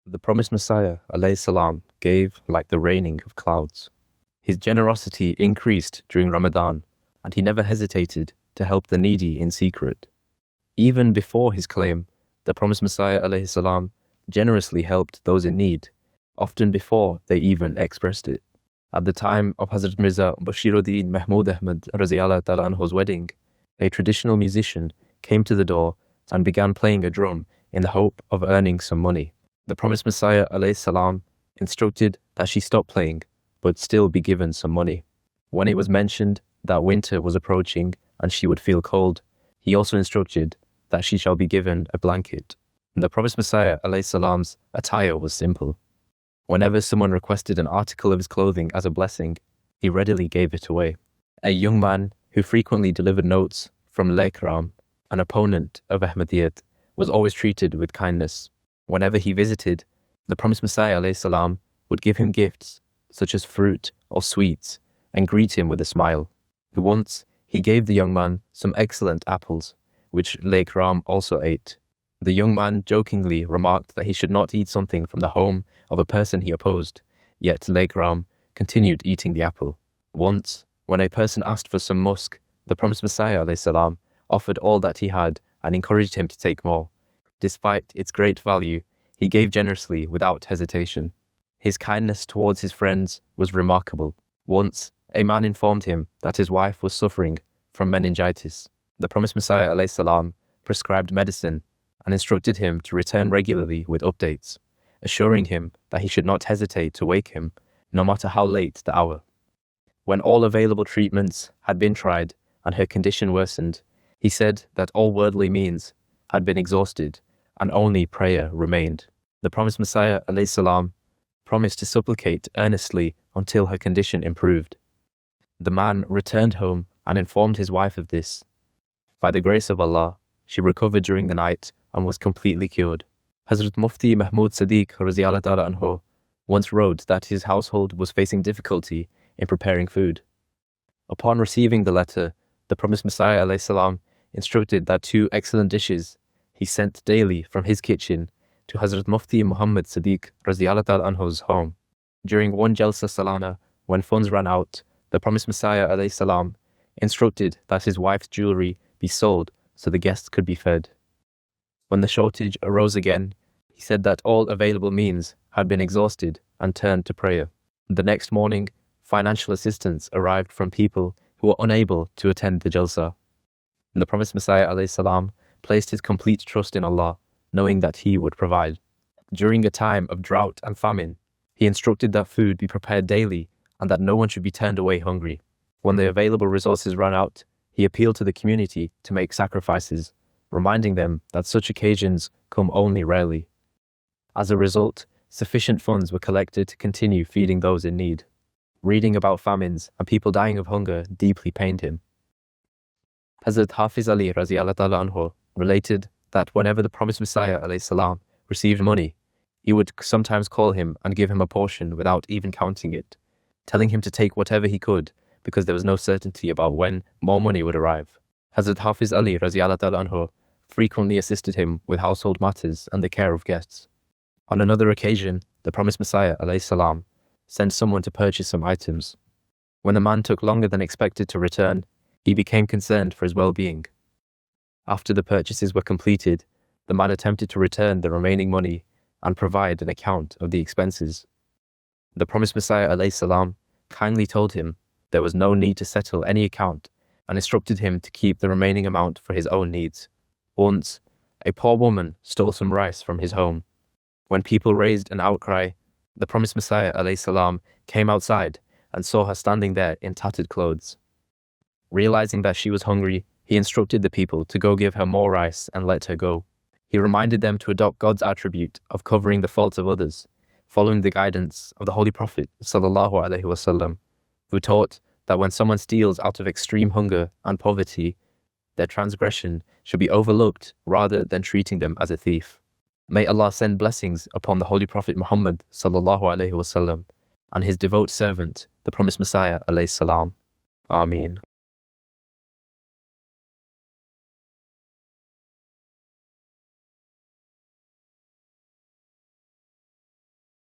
The promised Messiah alayhi salam gave like the raining of clouds. His generosity increased during Ramadan, and he never hesitated to help the needy in secret. Even before his claim, the promised Messiah alayhi salam generously helped those in need, often before they even expressed it. At the time of Hazrat Mirza Bashiruddin Mahmud Ahmad Raziyallahu Ta'ala Anhu's wedding, a traditional musician came to the door and began playing a drum in the hope of earning some money. The promised Messiah alayhi salam instructed that she stop playing, but still be given some money. When it was mentioned that winter was approaching and she would feel cold, he also instructed that she shall be given a blanket. The promised Messiah alayhi salam's attire was simple. Whenever someone requested an article of his clothing as a blessing, he readily gave it away. A young man who frequently delivered notes from Laikram, an opponent of Ahmadiyyat, was always treated with kindness. Whenever he visited, the promised Messiah alayhi salam would give him gifts such as fruit or sweets and greet him with a smile. Once, he gave the young man some excellent apples, which Laikram also ate. The young man jokingly remarked that he should not eat something from the home of a person he opposed, yet Laikram continued eating the apple. Once, when a person asked for some musk, the promised Messiah alayhi salam offered all that he had and encouraged him to take more. Despite its great value, he gave generously without hesitation. His kindness towards his friends was remarkable. Once, a man informed him that his wife was suffering from meningitis. The promised Messiah alayhi salam prescribed medicine and instructed him to return regularly with updates, assuring him that he should not hesitate to wake him, no matter how late the hour. When all available treatments had been tried and her condition worsened, he said that all worldly means had been exhausted and only prayer remained. The promised Messiah alayhi salam promised to supplicate earnestly until her condition improved. The man returned home and informed his wife of this. By the grace of Allah, she recovered during the night and was completely cured. Hazrat Mufti Mahmud Sadiq Raziyallahu Ta'ala Anhu once wrote that his household was facing difficulty in preparing food. Upon receiving the letter, the promised Messiah alayhi salam instructed that 2 excellent dishes he sent daily from his kitchen to Hazrat Mufti Muhammad Sadiq Raziyallahu Ta'ala Anhu's home. During one Jalsa Salana, when funds ran out, the promised Messiah alayhi salam instructed that his wife's jewelry be sold so the guests could be fed. When the shortage arose again, he said that all available means had been exhausted and turned to prayer. The next morning, financial assistance arrived from people who were unable to attend the Jalsa. The promised Messiah alayhi salam placed his complete trust in Allah, knowing that He would provide. During a time of drought and famine, he instructed that food be prepared daily and that no one should be turned away hungry. When the available resources ran out, he appealed to the community to make sacrifices, reminding them that such occasions come only rarely. As a result, sufficient funds were collected to continue feeding those in need. Reading about famines and people dying of hunger deeply pained him. Hazrat Hafiz Ali Raziyallahu Ta'ala Anhu related that whenever the promised Messiah alayhi salam received money, he would sometimes call him and give him a portion without even counting it, telling him to take whatever he could because there was no certainty about when more money would arrive. Hazrat Hafiz Ali Raziyallahu Ta'ala Anhu frequently assisted him with household matters and the care of guests. On another occasion, the promised Messiah alayhi salam sent someone to purchase some items. When the man took longer than expected to return, he became concerned for his well-being. After the purchases were completed, the man attempted to return the remaining money and provide an account of the expenses. The promised Messiah alayhi salam kindly told him there was no need to settle any account and instructed him to keep the remaining amount for his own needs. Once, a poor woman stole some rice from his home. When people raised an outcry, the promised Messiah alayhi salam came outside and saw her standing there in tattered clothes. Realizing that she was hungry, he instructed the people to go give her more rice and let her go. He reminded them to adopt God's attribute of covering the faults of others, following the guidance of the Holy Prophet ﷺ, who taught that when someone steals out of extreme hunger and poverty, their transgression should be overlooked rather than treating them as a thief. May Allah send blessings upon the Holy Prophet Muhammad ﷺ and his devout servant, the promised Messiah alayhi salam. Ameen.